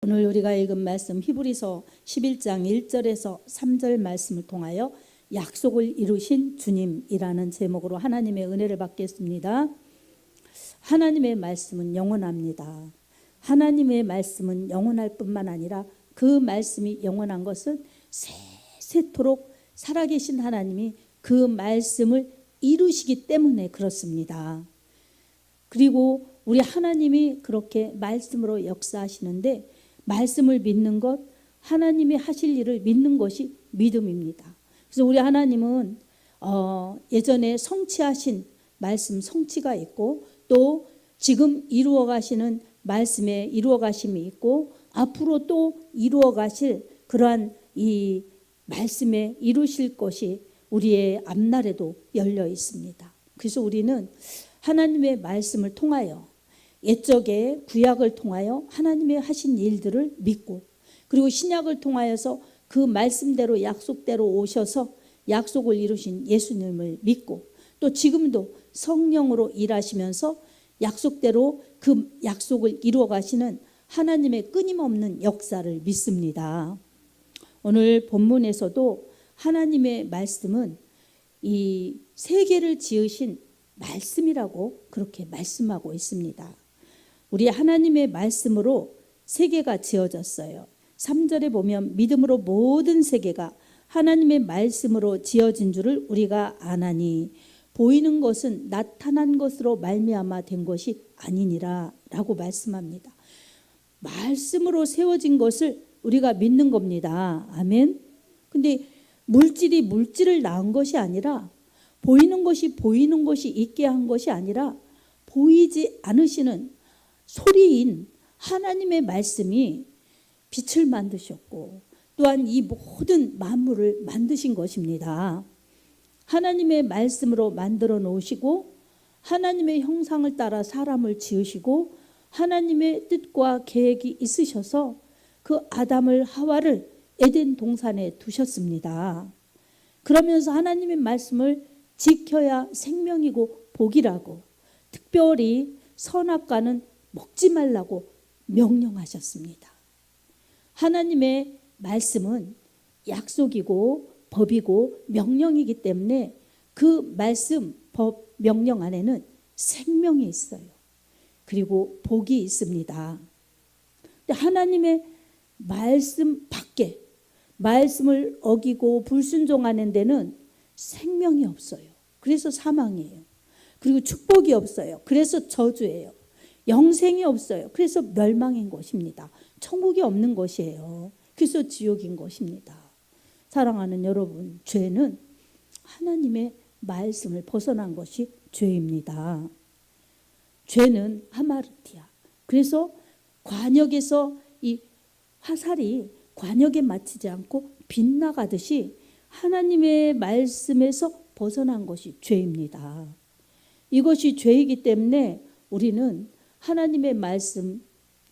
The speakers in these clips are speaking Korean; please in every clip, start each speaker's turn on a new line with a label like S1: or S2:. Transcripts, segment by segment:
S1: 오늘 우리가 읽은 말씀 히브리서 11장 1절에서 3절 말씀을 통하여 약속을 이루신 주님이라는 제목으로 하나님의 은혜를 받겠습니다. 하나님의 말씀은 영원합니다. 하나님의 말씀은 영원할 뿐만 아니라 그 말씀이 영원한 것은 세세토록 살아계신 하나님이 그 말씀을 이루시기 때문에 그렇습니다. 그리고 우리 하나님이 그렇게 말씀으로 역사하시는데 말씀을 믿는 것, 하나님이 하실 일을 믿는 것이 믿음입니다. 그래서 우리 하나님은 예전에 성취하신 말씀 성취가 있고 또 지금 이루어 가시는 말씀에 이루어 가심이 있고 앞으로 또 이루어 가실 그러한 이 말씀에 이루실 것이 우리의 앞날에도 열려 있습니다. 그래서 우리는 하나님의 말씀을 통하여 옛적의 구약을 통하여 하나님의 하신 일들을 믿고 그리고 신약을 통하여서 그 말씀대로 약속대로 오셔서 약속을 이루신 예수님을 믿고 또 지금도 성령으로 일하시면서 약속대로 그 약속을 이루어 가시는 하나님의 끊임없는 역사를 믿습니다. 오늘 본문에서도 하나님의 말씀은 이 세계를 지으신 말씀이라고 그렇게 말씀하고 있습니다. 우리 하나님의 말씀으로 세계가 지어졌어요. 3절에 보면 믿음으로 모든 세계가 하나님의 말씀으로 지어진 줄을 우리가 아나니 보이는 것은 나타난 것으로 말미암아 된 것이 아니니라 라고 말씀합니다. 말씀으로 세워진 것을 우리가 믿는 겁니다. 아멘. 근데 물질이 물질을 낳은 것이 아니라 보이는 것이 있게 한 것이 아니라 보이지 않으시는 소리인 하나님의 말씀이 빛을 만드셨고 또한 이 모든 만물을 만드신 것입니다. 하나님의 말씀으로 만들어 놓으시고 하나님의 형상을 따라 사람을 지으시고 하나님의 뜻과 계획이 있으셔서 그 아담을 하와를 에덴 동산에 두셨습니다. 그러면서 하나님의 말씀을 지켜야 생명이고 복이라고 특별히 선악과는 먹지 말라고 명령하셨습니다. 하나님의 말씀은 약속이고 법이고 명령이기 때문에 그 말씀, 법, 명령 안에는 생명이 있어요. 그리고 복이 있습니다. 하나님의 말씀 밖에 말씀을 어기고 불순종하는 데는 생명이 없어요. 그래서 사망이에요. 그리고 축복이 없어요. 그래서 저주예요. 영생이 없어요. 그래서 멸망인 것입니다. 천국이 없는 것이에요. 그래서 지옥인 것입니다. 사랑하는 여러분, 죄는 하나님의 말씀을 벗어난 것이 죄입니다. 죄는 하마르티아. 그래서 관역에서 이 화살이 관역에 맞히지 않고 빗나가듯이 하나님의 말씀에서 벗어난 것이 죄입니다. 이것이 죄이기 때문에 우리는 하나님의 말씀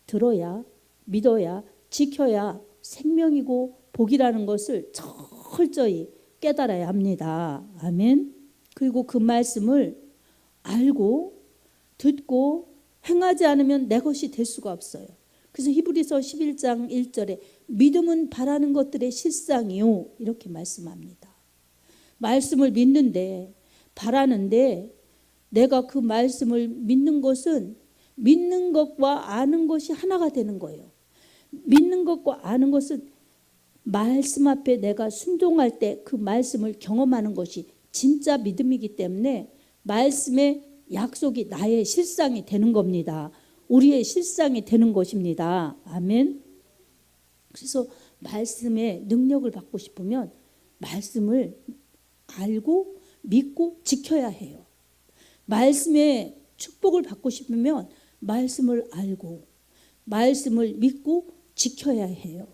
S1: 들어야 믿어야 지켜야 생명이고 복이라는 것을 철저히 깨달아야 합니다. 아멘. 그리고 그 말씀을 알고 듣고 행하지 않으면 내 것이 될 수가 없어요. 그래서 히브리서 11장 1절에 믿음은 바라는 것들의 실상이요 이렇게 말씀합니다. 말씀을 믿는데 바라는데 내가 그 말씀을 믿는 것은 믿는 것과 아는 것이 하나가 되는 거예요. 믿는 것과 아는 것은 말씀 앞에 내가 순종할 때 그 말씀을 경험하는 것이 진짜 믿음이기 때문에 말씀의 약속이 나의 실상이 되는 겁니다. 우리의 실상이 되는 것입니다. 아멘. 그래서 말씀의 능력을 받고 싶으면 말씀을 알고 믿고 지켜야 해요. 말씀의 축복을 받고 싶으면 말씀을 알고 말씀을 믿고 지켜야 해요.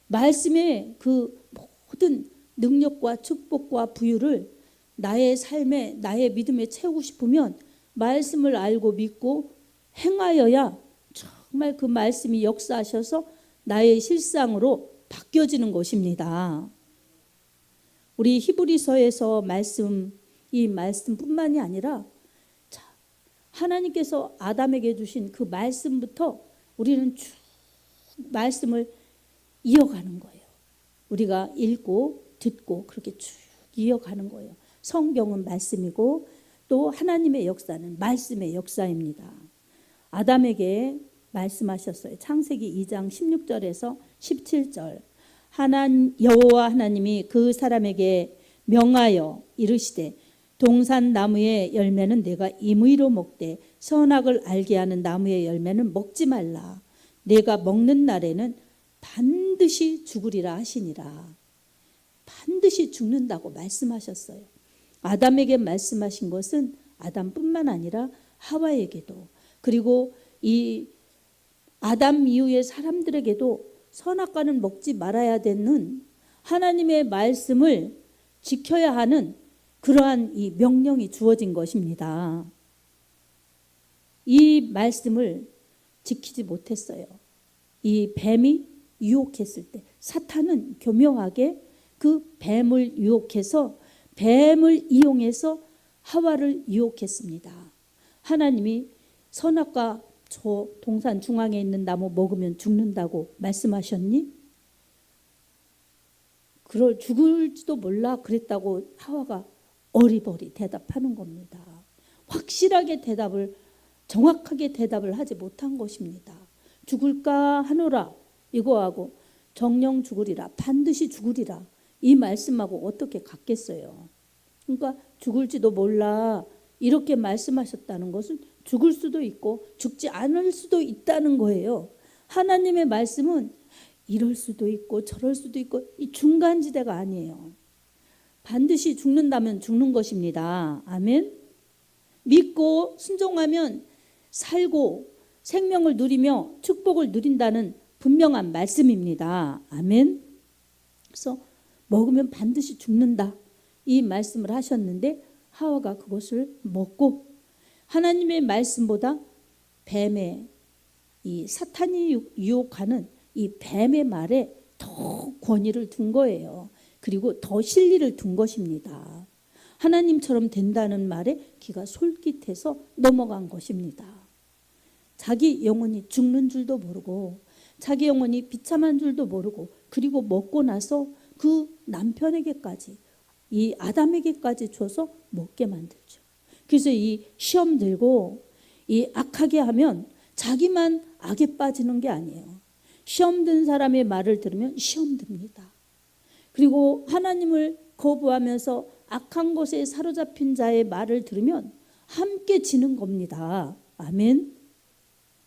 S1: 말씀의 그 모든 능력과 축복과 부유를 나의 삶에 나의 믿음에 채우고 싶으면 말씀을 알고 믿고 행하여야 정말 그 말씀이 역사하셔서 나의 실상으로 바뀌어지는 것입니다. 우리 히브리서에서 이 말씀뿐만이 아니라 하나님께서 아담에게 주신 그 말씀부터 우리는 쭉 말씀을 이어가는 거예요. 우리가 읽고 듣고 그렇게 쭉 이어가는 거예요. 성경은 말씀이고 또 하나님의 역사는 말씀의 역사입니다. 아담에게 말씀하셨어요. 창세기 2장 16절에서 17절. 여호와 하나님이 그 사람에게 명하여 이르시되 동산 나무의 열매는 내가 임의로 먹되 선악을 알게 하는 나무의 열매는 먹지 말라. 내가 먹는 날에는 반드시 죽으리라 하시니라. 반드시 죽는다고 말씀하셨어요. 아담에게 말씀하신 것은 아담뿐만 아니라 하와에게도, 그리고 이 아담 이후의 사람들에게도 선악과는 먹지 말아야 되는 하나님의 말씀을 지켜야 하는 그러한 이 명령이 주어진 것입니다. 이 말씀을 지키지 못했어요. 이 뱀이 유혹했을 때 사탄은 교묘하게 그 뱀을 유혹해서 뱀을 이용해서 하와를 유혹했습니다. 하나님이 선악과 저 동산 중앙에 있는 나무 먹으면 죽는다고 말씀하셨니? 그럴 죽을지도 몰라 그랬다고 하와가 어리버리 대답하는 겁니다. 확실하게 정확하게 대답을 하지 못한 것입니다. 죽을까 하노라 이거하고 정령 죽으리라, 반드시 죽으리라, 이 말씀하고 어떻게 같겠어요? 그러니까 죽을지도 몰라 이렇게 말씀하셨다는 것은 죽을 수도 있고 죽지 않을 수도 있다는 거예요. 하나님의 말씀은 이럴 수도 있고 저럴 수도 있고 이 중간지대가 아니에요. 반드시 죽는다면 죽는 것입니다. 아멘. 믿고 순종하면 살고 생명을 누리며 축복을 누린다는 분명한 말씀입니다. 아멘. 그래서 먹으면 반드시 죽는다 이 말씀을 하셨는데 하와가 그것을 먹고 하나님의 말씀보다 뱀의 이 사탄이 유혹하는 이 뱀의 말에 더 권위를 둔 거예요. 그리고 더 진리를 둔 것입니다. 하나님처럼 된다는 말에 귀가 솔깃해서 넘어간 것입니다. 자기 영혼이 죽는 줄도 모르고 자기 영혼이 비참한 줄도 모르고 그리고 먹고 나서 그 남편에게까지 이 아담에게까지 줘서 먹게 만들죠. 그래서 이 시험 들고 이 악하게 하면 자기만 악에 빠지는 게 아니에요. 시험 든 사람의 말을 들으면 시험 듭니다. 그리고 하나님을 거부하면서 악한 것에 사로잡힌 자의 말을 들으면 함께 지는 겁니다. 아멘.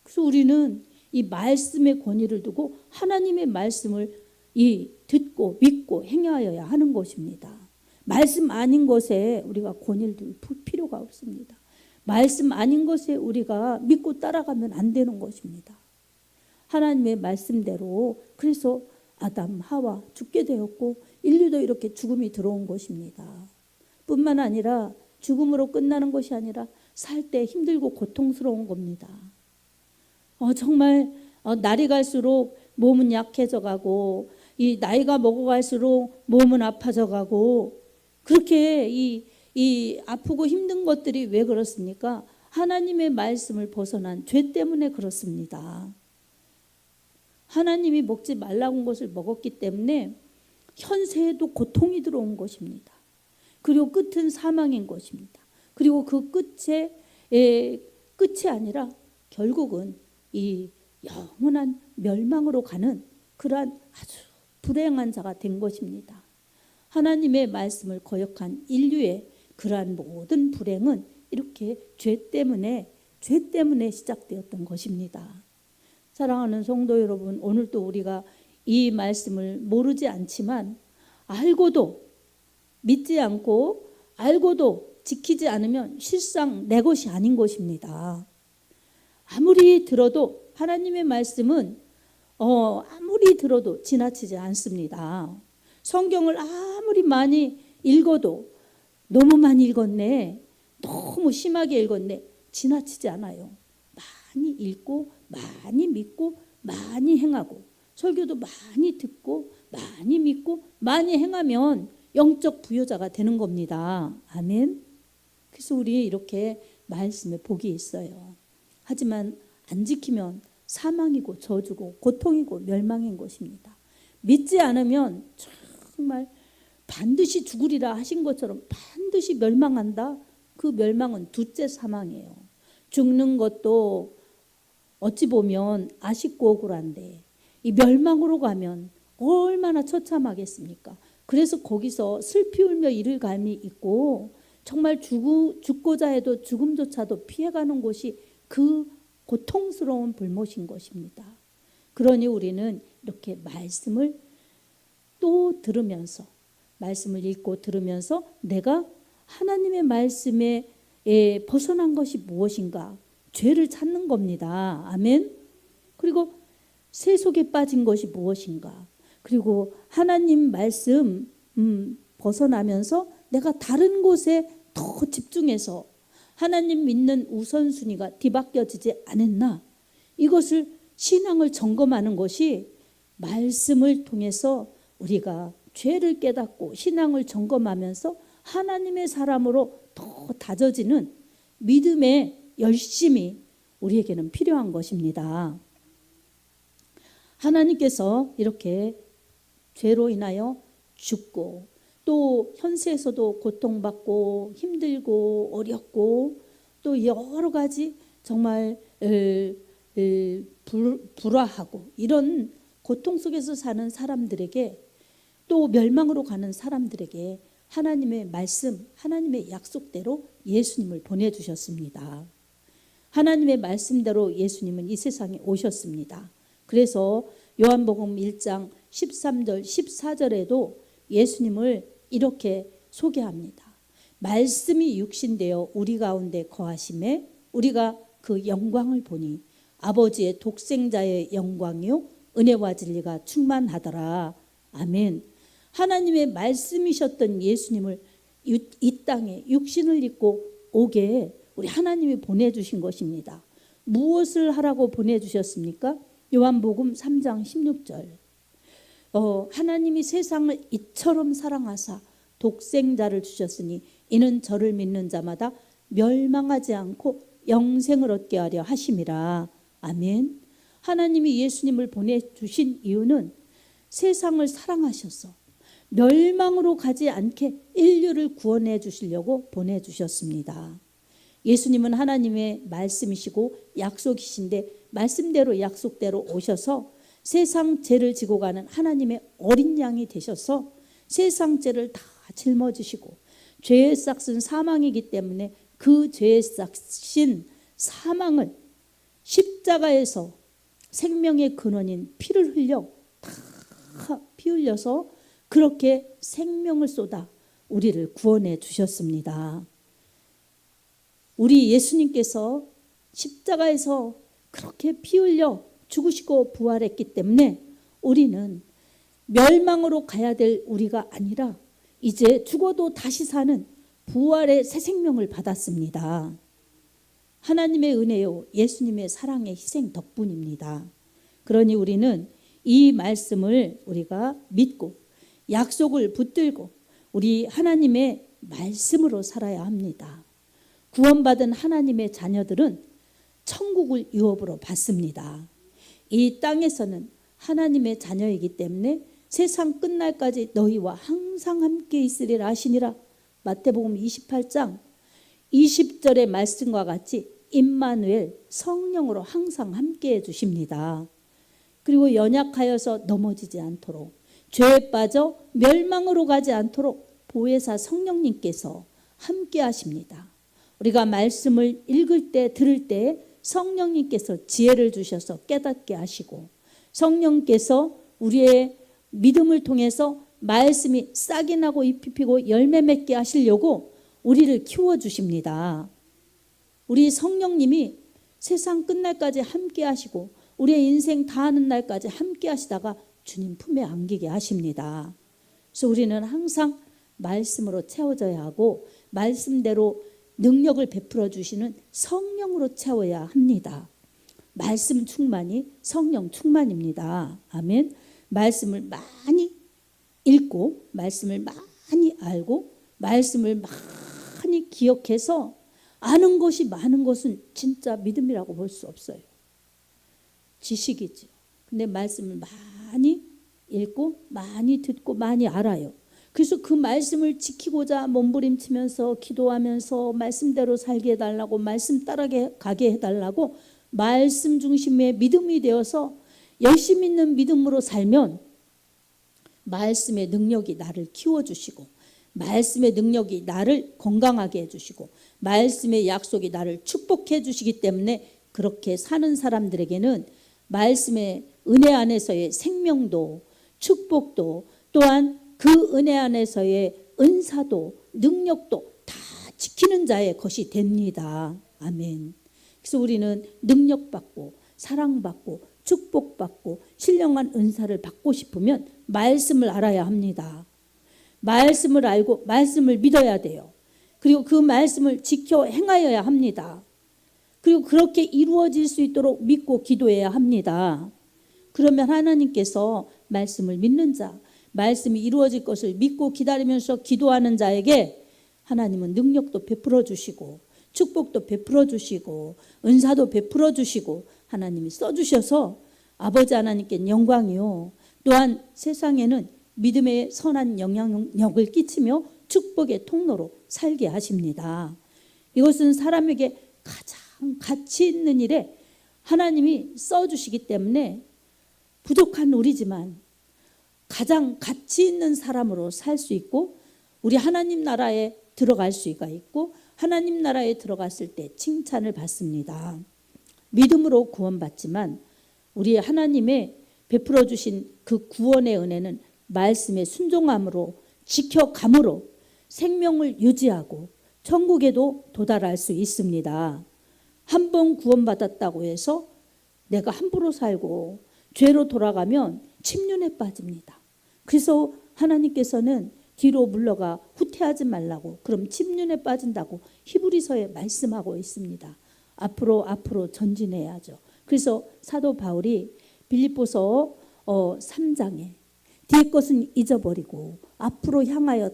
S1: 그래서 우리는 이 말씀의 권위를 두고 하나님의 말씀을 듣고 믿고 행하여야 하는 것입니다. 말씀 아닌 것에 우리가 권위를 둘 필요가 없습니다. 말씀 아닌 것에 우리가 믿고 따라가면 안 되는 것입니다. 하나님의 말씀대로 그래서 아담, 하와 죽게 되었고 인류도 이렇게 죽음이 들어온 것입니다. 뿐만 아니라 죽음으로 끝나는 것이 아니라 살 때 힘들고 고통스러운 겁니다. 정말 날이 갈수록 몸은 약해져 가고 이 나이가 먹어갈수록 몸은 아파져 가고 그렇게 이 아프고 힘든 것들이 왜 그렇습니까? 하나님의 말씀을 벗어난 죄 때문에 그렇습니다. 하나님이 먹지 말라고 한 것을 먹었기 때문에 현세에도 고통이 들어온 것입니다. 그리고 끝은 사망인 것입니다. 그리고 그 끝이 아니라 결국은 이 영원한 멸망으로 가는 그러한 아주 불행한 자가 된 것입니다. 하나님의 말씀을 거역한 인류의 그러한 모든 불행은 이렇게 죄 때문에 시작되었던 것입니다. 사랑하는 성도 여러분, 오늘도 우리가 이 말씀을 모르지 않지만 알고도 믿지 않고 알고도 지키지 않으면 실상 내 것이 아닌 것입니다. 아무리 들어도 하나님의 말씀은 아무리 들어도 지나치지 않습니다. 성경을 아무리 많이 읽어도 너무 많이 읽었네, 너무 심하게 읽었네, 지나치지 않아요. 많이 읽고 많이 믿고 많이 행하고 설교도 많이 듣고 많이 믿고 많이 행하면 영적 부여자가 되는 겁니다. 아멘. 그래서 우리 이렇게 말씀에 복이 있어요. 하지만 안 지키면 사망이고 저주고 고통이고 멸망인 것입니다. 믿지 않으면 정말 반드시 죽으리라 하신 것처럼 반드시 멸망한다. 그 멸망은 둘째 사망이에요. 죽는 것도 어찌 보면 아쉽고 억울한데 이 멸망으로 가면 얼마나 처참하겠습니까? 그래서 거기서 슬피 울며 이를 감이 있고 정말 죽고자 해도 죽음조차도 피해가는 곳이 그 고통스러운 불못인 것입니다. 그러니 우리는 이렇게 말씀을 또 들으면서 말씀을 읽고 들으면서 내가 하나님의 말씀에 벗어난 것이 무엇인가? 죄를 찾는 겁니다. 아멘. 그리고 새 속에 빠진 것이 무엇인가? 그리고 하나님 말씀 벗어나면서 내가 다른 곳에 더 집중해서 하나님 믿는 우선순위가 뒤바뀌어지지 않았나? 이것을 신앙을 점검하는 것이 말씀을 통해서 우리가 죄를 깨닫고 신앙을 점검하면서 하나님의 사람으로 더 다져지는 믿음의 열심이 우리에게는 필요한 것입니다. 하나님께서 이렇게 죄로 인하여 죽고 또 현세에서도 고통받고 힘들고 어렵고 또 여러 가지 정말 불화하고 이런 고통 속에서 사는 사람들에게 또 멸망으로 가는 사람들에게 하나님의 말씀, 하나님의 약속대로 예수님을 보내주셨습니다. 하나님의 말씀대로 예수님은 이 세상에 오셨습니다. 그래서 요한복음 1장 13절 14절에도 예수님을 이렇게 소개합니다. 말씀이 육신되어 우리 가운데 거하심에 우리가 그 영광을 보니 아버지의 독생자의 영광이요 은혜와 진리가 충만하더라. 아멘. 하나님의 말씀이셨던 예수님을 이 땅에 육신을 입고 오게 우리 하나님이 보내주신 것입니다. 무엇을 하라고 보내주셨습니까? 요한복음 3장 16절 하나님이 세상을 이처럼 사랑하사 독생자를 주셨으니 이는 저를 믿는 자마다 멸망하지 않고 영생을 얻게 하려 하심이라. 아멘. 하나님이 예수님을 보내주신 이유는 세상을 사랑하셔서 멸망으로 가지 않게 인류를 구원해 주시려고 보내주셨습니다. 예수님은 하나님의 말씀이시고 약속이신데 말씀대로 약속대로 오셔서 세상 죄를 지고 가는 하나님의 어린 양이 되셔서 세상 죄를 다 짊어지시고 죄의 싹은 사망이기 때문에 그 죄의 싹인 사망을 십자가에서 생명의 근원인 피를 흘려 다 피 흘려서 그렇게 생명을 쏟아 우리를 구원해 주셨습니다. 우리 예수님께서 십자가에서 그렇게 피 흘려 죽으시고 부활했기 때문에 우리는 멸망으로 가야 될 우리가 아니라 이제 죽어도 다시 사는 부활의 새 생명을 받았습니다. 하나님의 은혜요 예수님의 사랑의 희생 덕분입니다. 그러니 우리는 이 말씀을 우리가 믿고 약속을 붙들고 우리 하나님의 말씀으로 살아야 합니다. 구원받은 하나님의 자녀들은 천국을 유업으로 받습니다. 이 땅에서는 하나님의 자녀이기 때문에 세상 끝날까지 너희와 항상 함께 있으리라 하시니라. 마태복음 28장 20절의 말씀과 같이 임마누엘 성령으로 항상 함께해 주십니다. 그리고 연약하여서 넘어지지 않도록 죄에 빠져 멸망으로 가지 않도록 보혜사 성령님께서 함께 하십니다. 우리가 말씀을 읽을 때 들을 때 성령님께서 지혜를 주셔서 깨닫게 하시고 성령께서 우리의 믿음을 통해서 말씀이 싹이 나고 잎이 피고 열매 맺게 하시려고 우리를 키워주십니다. 우리 성령님이 세상 끝날까지 함께 하시고 우리의 인생 다하는 날까지 함께 하시다가 주님 품에 안기게 하십니다. 그래서 우리는 항상 말씀으로 채워져야 하고 말씀대로 능력을 베풀어 주시는 성령으로 채워야 합니다. 말씀 충만이 성령 충만입니다. 아멘. 말씀을 많이 읽고 말씀을 많이 알고 말씀을 많이 기억해서 아는 것이 많은 것은 진짜 믿음이라고 볼 수 없어요. 지식이죠. 근데 말씀을 많이 읽고 많이 듣고 많이 알아요. 그래서 그 말씀을 지키고자 몸부림치면서 기도하면서 말씀대로 살게 해달라고, 말씀 따라가게 해달라고 말씀 중심의 믿음이 되어서 열심히 있는 믿음으로 살면 말씀의 능력이 나를 키워주시고, 말씀의 능력이 나를 건강하게 해주시고, 말씀의 약속이 나를 축복해 주시기 때문에 그렇게 사는 사람들에게는 말씀의 은혜 안에서의 생명도 축복도, 또한 그 은혜 안에서의 은사도 능력도 다 지키는 자의 것이 됩니다. 아멘. 그래서 우리는 능력받고 사랑받고 축복받고 신령한 은사를 받고 싶으면 말씀을 알아야 합니다. 말씀을 알고 말씀을 믿어야 돼요. 그리고 그 말씀을 지켜 행하여야 합니다. 그리고 그렇게 이루어질 수 있도록 믿고 기도해야 합니다. 그러면 하나님께서 말씀을 믿는 자, 말씀이 이루어질 것을 믿고 기다리면서 기도하는 자에게 하나님은 능력도 베풀어 주시고 축복도 베풀어 주시고 은사도 베풀어 주시고 하나님이 써주셔서 아버지 하나님께 영광이요, 또한 세상에는 믿음의 선한 영향력을 끼치며 축복의 통로로 살게 하십니다. 이것은 사람에게 가장 가치 있는 일에 하나님이 써주시기 때문에 부족한 우리지만 가장 가치 있는 사람으로 살 수 있고, 우리 하나님 나라에 들어갈 수가 있고, 하나님 나라에 들어갔을 때 칭찬을 받습니다. 믿음으로 구원받지만 우리 하나님의 베풀어 주신 그 구원의 은혜는 말씀의 순종함으로 지켜감으로 생명을 유지하고 천국에도 도달할 수 있습니다. 한 번 구원받았다고 해서 내가 함부로 살고 죄로 돌아가면 침륜에 빠집니다. 그래서 하나님께서는 뒤로 물러가 후퇴하지 말라고, 그럼 침륜에 빠진다고 히브리서에 말씀하고 있습니다. 앞으로 전진해야죠. 그래서 사도 바울이 빌립보서 3장에 뒤의 것은 잊어버리고 앞으로 향하여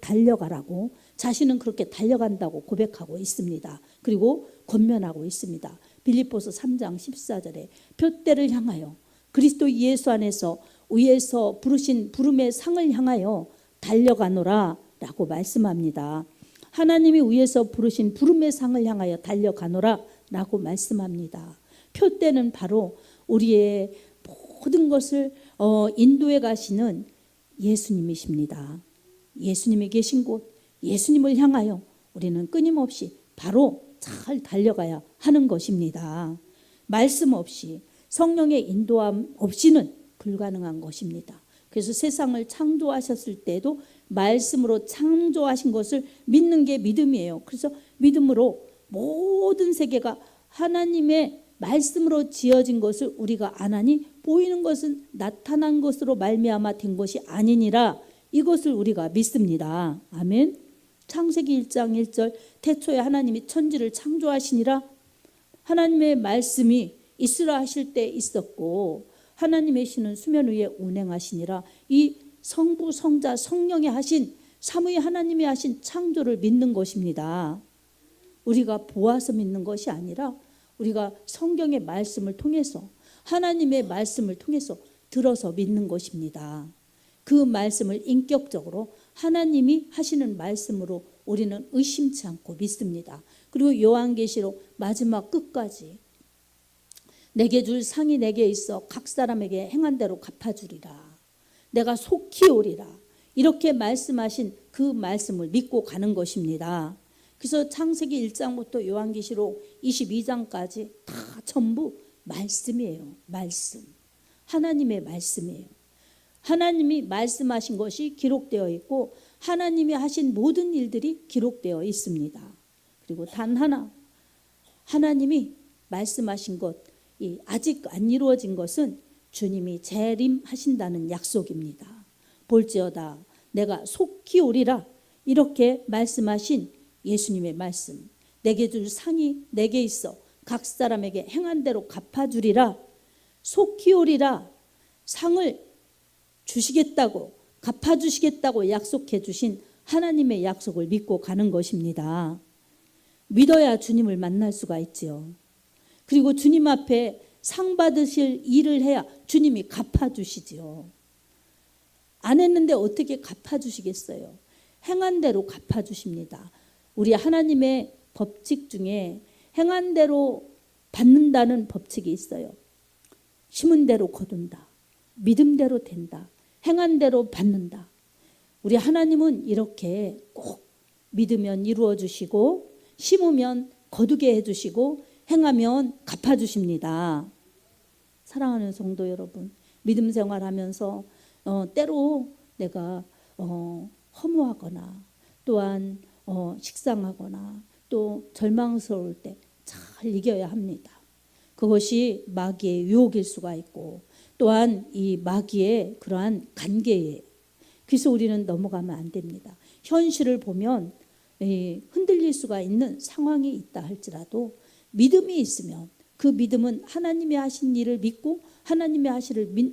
S1: 달려가라고, 자신은 그렇게 달려간다고 고백하고 있습니다. 그리고 권면하고 있습니다. 빌립보서 3장 14절에 표대를 향하여 그리스도 예수 안에서 위에서 부르신 부름의 상을 향하여 달려가노라 라고 말씀합니다. 하나님이 위에서 부르신 부름의 상을 향하여 달려가노라 라고 말씀합니다. 표대는 바로 우리의 모든 것을 인도해 가시는 예수님이십니다. 예수님이 계신 곳, 예수님을 향하여 우리는 끊임없이 바로 잘 달려가야 하는 것입니다. 말씀 없이, 성령의 인도함 없이는 불가능한 것입니다. 그래서 세상을 창조하셨을 때도 말씀으로 창조하신 것을 믿는 게 믿음이에요. 그래서 믿음으로 모든 세계가 하나님의 말씀으로 지어진 것을 우리가 안 하니 보이는 것은 나타난 것으로 말미암아 된 것이 아니니라, 이것을 우리가 믿습니다. 아멘. 창세기 1장 1절 태초에 하나님이 천지를 창조하시니라, 하나님의 말씀이 있으라 하실 때 있었고 하나님의 신은 수면 위에 운행하시니라. 이 성부 성자 성령이 하신, 삼위 하나님이 하신 창조를 믿는 것입니다. 우리가 보아서 믿는 것이 아니라 우리가 성경의 말씀을 통해서, 하나님의 말씀을 통해서 들어서 믿는 것입니다. 그 말씀을 인격적으로 하나님이 하시는 말씀으로 우리는 의심치 않고 믿습니다. 그리고 요한계시록 마지막 끝까지 내게 줄 상이 내게 있어 각 사람에게 행한 대로 갚아주리라, 내가 속히 오리라, 이렇게 말씀하신 그 말씀을 믿고 가는 것입니다. 그래서 창세기 1장부터 요한계시록 22장까지 다 전부 말씀이에요. 말씀, 하나님의 말씀이에요. 하나님이 말씀하신 것이 기록되어 있고 하나님이 하신 모든 일들이 기록되어 있습니다. 그리고 단 하나, 하나님이 말씀하신 것, 아직 안 이루어진 것은 주님이 재림하신다는 약속입니다. 볼지어다 내가 속히 오리라, 이렇게 말씀하신 예수님의 말씀, 내게 줄 상이 내게 있어 각 사람에게 행한 대로 갚아주리라, 속히 오리라, 상을 주시겠다고, 갚아주시겠다고 약속해 주신 하나님의 약속을 믿고 가는 것입니다. 믿어야 주님을 만날 수가 있지요. 그리고 주님 앞에 상 받으실 일을 해야 주님이 갚아주시지요. 안 했는데 어떻게 갚아주시겠어요? 행한 대로 갚아주십니다. 우리 하나님의 법칙 중에 행한 대로 받는다는 법칙이 있어요. 심은 대로 거둔다. 믿음대로 된다. 행한 대로 받는다. 우리 하나님은 이렇게 꼭 믿으면 이루어 주시고 심으면 거두게 해주시고 행하면 갚아주십니다. 사랑하는 성도 여러분, 믿음 생활하면서 때로 내가 허무하거나 또한 식상하거나 또 절망스러울 때 잘 이겨야 합니다. 그것이 마귀의 유혹일 수가 있고 또한 이 마귀의 그러한 관계예요. 그래서 우리는 넘어가면 안 됩니다. 현실을 보면 흔들릴 수가 있는 상황이 있다 할지라도 믿음이 있으면 그 믿음은 하나님이 하신 일을 믿고 하나님이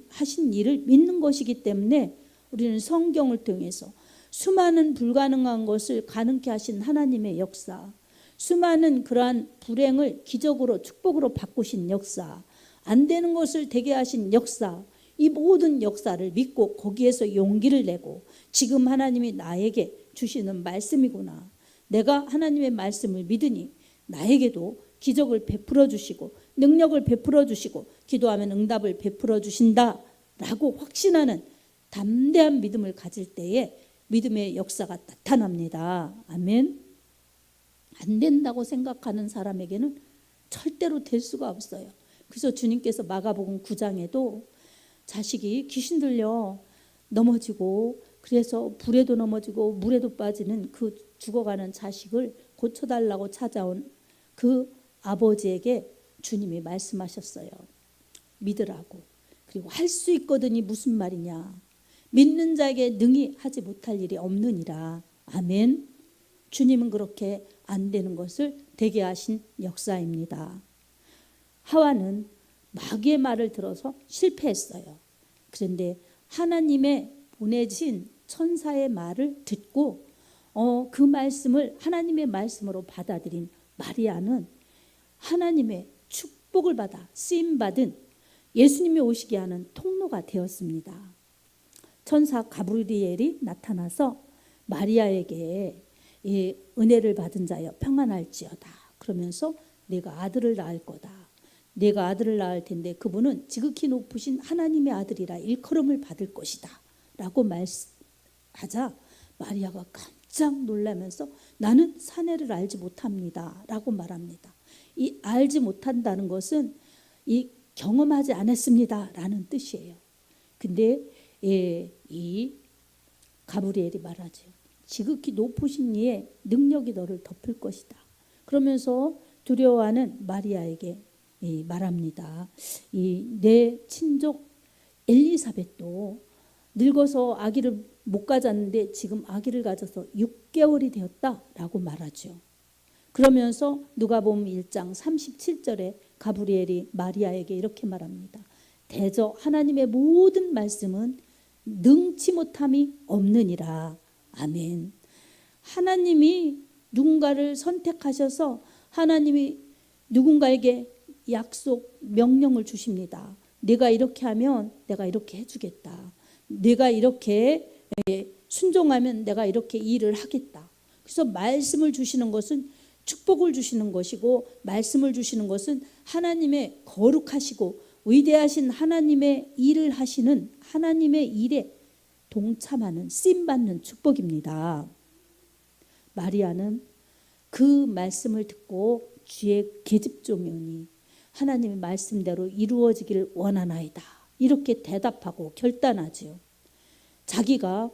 S1: 하신 일을 믿는 것이기 때문에 우리는 성경을 통해서 수많은 불가능한 것을 가능케 하신 하나님의 역사, 수많은 그러한 불행을 기적으로 축복으로 바꾸신 역사, 안 되는 것을 되게 하신 역사, 이 모든 역사를 믿고 거기에서 용기를 내고 지금 하나님이 나에게 주시는 말씀이구나. 내가 하나님의 말씀을 믿으니 나에게도 기적을 베풀어 주시고 능력을 베풀어 주시고 기도하면 응답을 베풀어 주신다라고 확신하는 담대한 믿음을 가질 때에 믿음의 역사가 나타납니다. 아멘. 안 된다고 생각하는 사람에게는 절대로 될 수가 없어요. 그래서 주님께서 마가복음 9장에도 자식이 귀신 들려 넘어지고 그래서 불에도 넘어지고 물에도 빠지는 그 죽어가는 자식을 고쳐달라고 찾아온 그 아버지에게 주님이 말씀하셨어요. 믿으라고. 그리고 할 수 있거든이 무슨 말이냐. 믿는 자에게 능히 하지 못할 일이 없느니라. 아멘. 주님은 그렇게 안 되는 것을 되게 하신 역사입니다. 하와는 마귀의 말을 들어서 실패했어요. 그런데 하나님의 보내신 천사의 말을 듣고 그 말씀을 하나님의 말씀으로 받아들인 마리아는 하나님의 축복을 받아 쓰임받은 예수님이 오시게 하는 통로가 되었습니다. 천사 가브리엘이 나타나서 마리아에게 이 은혜를 받은 자여 평안할지어다. 그러면서 내가 아들을 낳을 거다. 내가 아들을 낳을 텐데 그분은 지극히 높으신 하나님의 아들이라 일컬음을 받을 것이다. 라고 말하자 마리아가 깜짝 놀라면서 나는 사내를 알지 못합니다. 라고 말합니다. 이 알지 못한다는 것은 이 경험하지 않았습니다. 라는 뜻이에요. 근데 이 가브리엘이 말하죠. 지극히 높으신 이의 능력이 너를 덮을 것이다. 그러면서 두려워하는 마리아에게 말합니다. 내 친족 엘리사벳도 늙어서 아기를 못 가졌는데 지금 아기를 가져서 6개월이 되었다라고 말하죠. 그러면서 누가복음 1장 37절에 가브리엘이 마리아에게 이렇게 말합니다. 대저 하나님의 모든 말씀은 능치 못함이 없느니라. 아멘. 하나님이 누군가를 선택하셔서 하나님이 누군가에게 약속, 명령을 주십니다. 내가 이렇게 하면 내가 이렇게 해주겠다. 내가 이렇게 순종하면 내가 이렇게 일을 하겠다. 그래서 말씀을 주시는 것은 축복을 주시는 것이고 말씀을 주시는 것은 하나님의 거룩하시고 위대하신 하나님의 일을 하시는 하나님의 일에 동참하는 쓰임받는 축복입니다. 마리아는 그 말씀을 듣고 주의 계집종이오니 하나님의 말씀대로 이루어지기를 원하나이다. 이렇게 대답하고 결단하지요. 자기가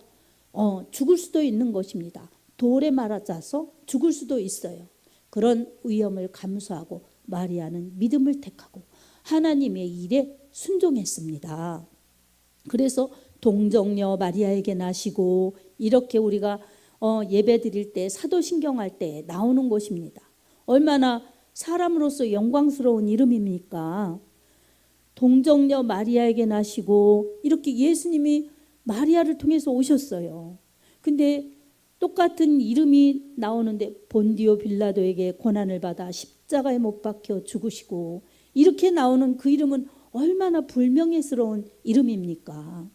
S1: 죽을 수도 있는 것입니다. 돌에 말아짜서 죽을 수도 있어요. 그런 위험을 감수하고 마리아는 믿음을 택하고 하나님의 일에 순종했습니다. 그래서 동정녀 마리아에게 나시고 이렇게 우리가 예배 드릴 때 사도신경 할 때 나오는 것입니다. 얼마나 사람으로서 영광스러운 이름입니까? 동정녀 마리아에게 나시고 이렇게 예수님이 마리아를 통해서 오셨어요. 근데 똑같은 이름이 나오는데 본디오 빌라도에게 고난을 받아 십자가에 못 박혀 죽으시고 이렇게 나오는 그 이름은 얼마나 불명예스러운 이름입니까?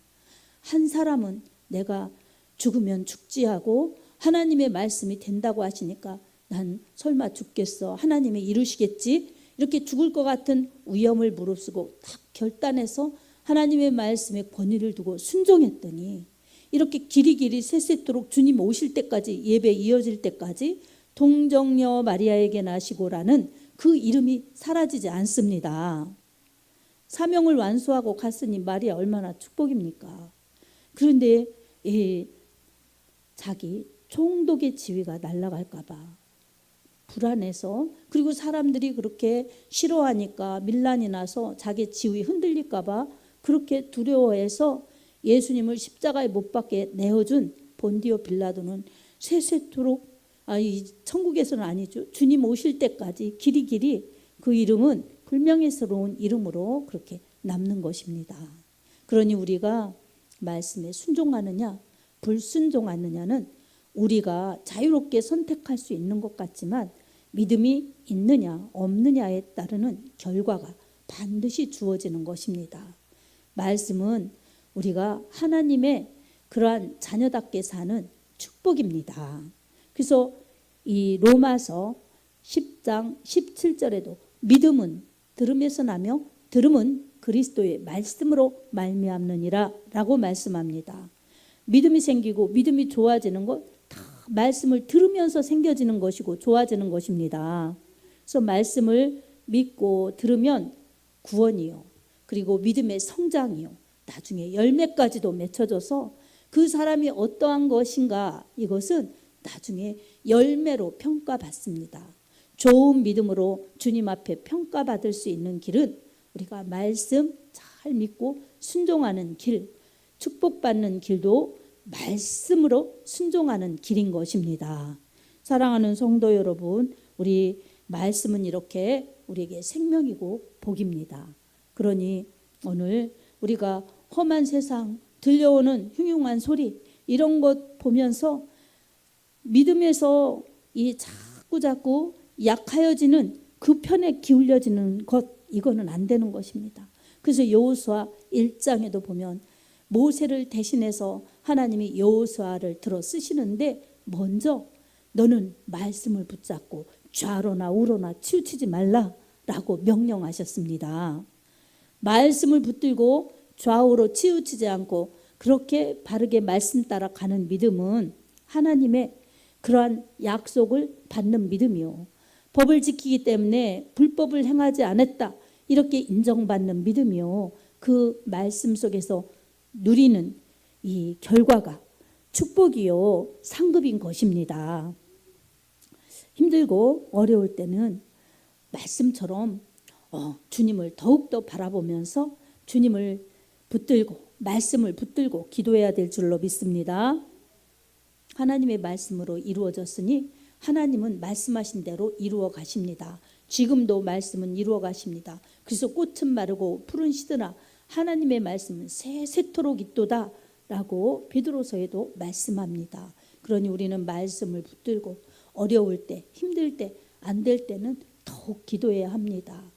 S1: 한 사람은 내가 죽으면 죽지 하고 하나님의 말씀이 된다고 하시니까 난 설마 죽겠어, 하나님이 이루시겠지, 이렇게 죽을 것 같은 위험을 무릅쓰고 딱 결단해서 하나님의 말씀에 권위를 두고 순종했더니 이렇게 길이길이 세세토록 주님 오실 때까지, 예배 이어질 때까지 동정녀 마리아에게 나시고라는 그 이름이 사라지지 않습니다. 사명을 완수하고 갔으니 마리아 얼마나 축복입니까? 그런데 자기 총독의 지위가 날아갈까 봐 불안해서, 그리고 사람들이 그렇게 싫어하니까 밀란이 나서 자기 지위 흔들릴까 봐 그렇게 두려워해서 예수님을 십자가에 못 박게 내어준 본디오 빌라도는 세세토록, 천국에서는 아니죠, 주님 오실 때까지 길이길이 그 이름은 불명예스러운 이름으로 그렇게 남는 것입니다. 그러니 우리가 말씀에 순종하느냐 불순종하느냐는 우리가 자유롭게 선택할 수 있는 것 같지만 믿음이 있느냐 없느냐에 따르는 결과가 반드시 주어지는 것입니다. 말씀은 우리가 하나님의 그러한 자녀답게 사는 축복입니다. 그래서 이 로마서 10장 17절에도 믿음은 들음에서 나며 들음은 그리스도의 말씀으로 말미암느니라 라고 말씀합니다. 믿음이 생기고 믿음이 좋아지는 것 다 말씀을 들으면서 생겨지는 것이고 좋아지는 것입니다. 그래서 말씀을 믿고 들으면 구원이요, 그리고 믿음의 성장이요, 나중에 열매까지도 맺혀져서 그 사람이 어떠한 것인가, 이것은 나중에 열매로 평가받습니다. 좋은 믿음으로 주님 앞에 평가받을 수 있는 길은 우리가 말씀 잘 믿고 순종하는 길, 축복받는 길도 말씀으로 순종하는 길인 것입니다. 사랑하는 성도 여러분, 우리 말씀은 이렇게 우리에게 생명이고 복입니다. 그러니 오늘 우리가 험한 세상, 들려오는 흉흉한 소리, 이런 것 보면서 믿음에서 이 자꾸 약하여지는 그 편에 기울여지는 것, 이거는 안 되는 것입니다. 그래서 여호수아 1장에도 보면 모세를 대신해서 하나님이 여호수아를 들어 쓰시는데 먼저 너는 말씀을 붙잡고 좌로나 우로나 치우치지 말라라고 명령하셨습니다. 말씀을 붙들고 좌우로 치우치지 않고 그렇게 바르게 말씀 따라 가는 믿음은 하나님의 그러한 약속을 받는 믿음이요, 법을 지키기 때문에 불법을 행하지 않았다 이렇게 인정받는 믿음이요, 그 말씀 속에서 누리는 이 결과가 축복이요 상급인 것입니다. 힘들고 어려울 때는 말씀처럼 주님을 더욱더 바라보면서 주님을 붙들고 말씀을 붙들고 기도해야 될 줄로 믿습니다. 하나님의 말씀으로 이루어졌으니 하나님은 말씀하신 대로 이루어 가십니다. 지금도 말씀은 이루어 가십니다. 그래서 꽃은 마르고 푸른 시드나 하나님의 말씀은 세세토록 있도다 라고 베드로서에도 말씀합니다. 그러니 우리는 말씀을 붙들고 어려울 때, 힘들 때, 안 될 때는 더욱 기도해야 합니다.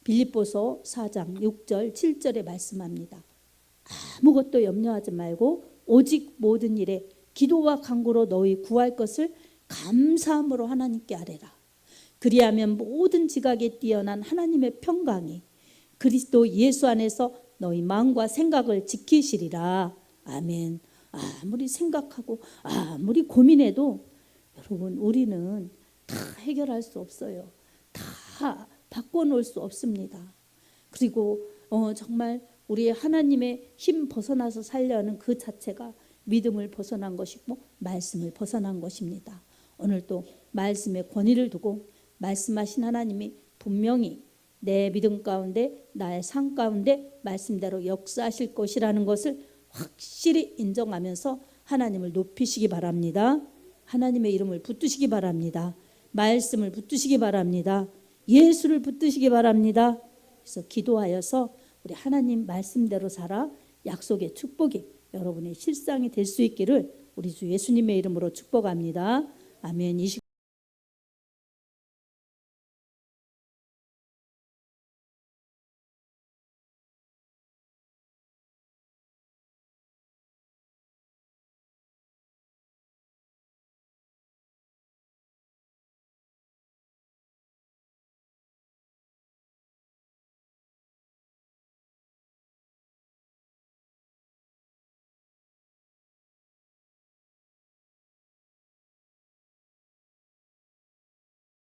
S1: 빌립보서 4장 6절 7절에 말씀합니다. 아무것도 염려하지 말고 오직 모든 일에 기도와 간구로 너희 구할 것을 감사함으로 하나님께 아뢰라. 그리하면 모든 지각에 뛰어난 하나님의 평강이 그리스도 예수 안에서 너희 마음과 생각을 지키시리라. 아멘. 아무리 생각하고 아무리 고민해도 여러분, 우리는 다 해결할 수 없어요. 다 바꿔놓을 수 없습니다. 그리고 정말 우리 하나님의 힘 벗어나서 살려는 그 자체가 믿음을 벗어난 것이고 말씀을 벗어난 것입니다. 오늘 또 말씀에 권위를 두고 말씀하신 하나님이 분명히 내 믿음 가운데, 나의 삶 가운데 말씀대로 역사하실 것이라는 것을 확실히 인정하면서 하나님을 높이시기 바랍니다. 하나님의 이름을 붙드시기 바랍니다. 말씀을 붙드시기 바랍니다. 예수를 붙드시기 바랍니다. 그래서 기도하여서 우리 하나님 말씀대로 살아 약속의 축복이 여러분의 실상이 될 수 있기를 우리 주 예수님의 이름으로 축복합니다. 아멘.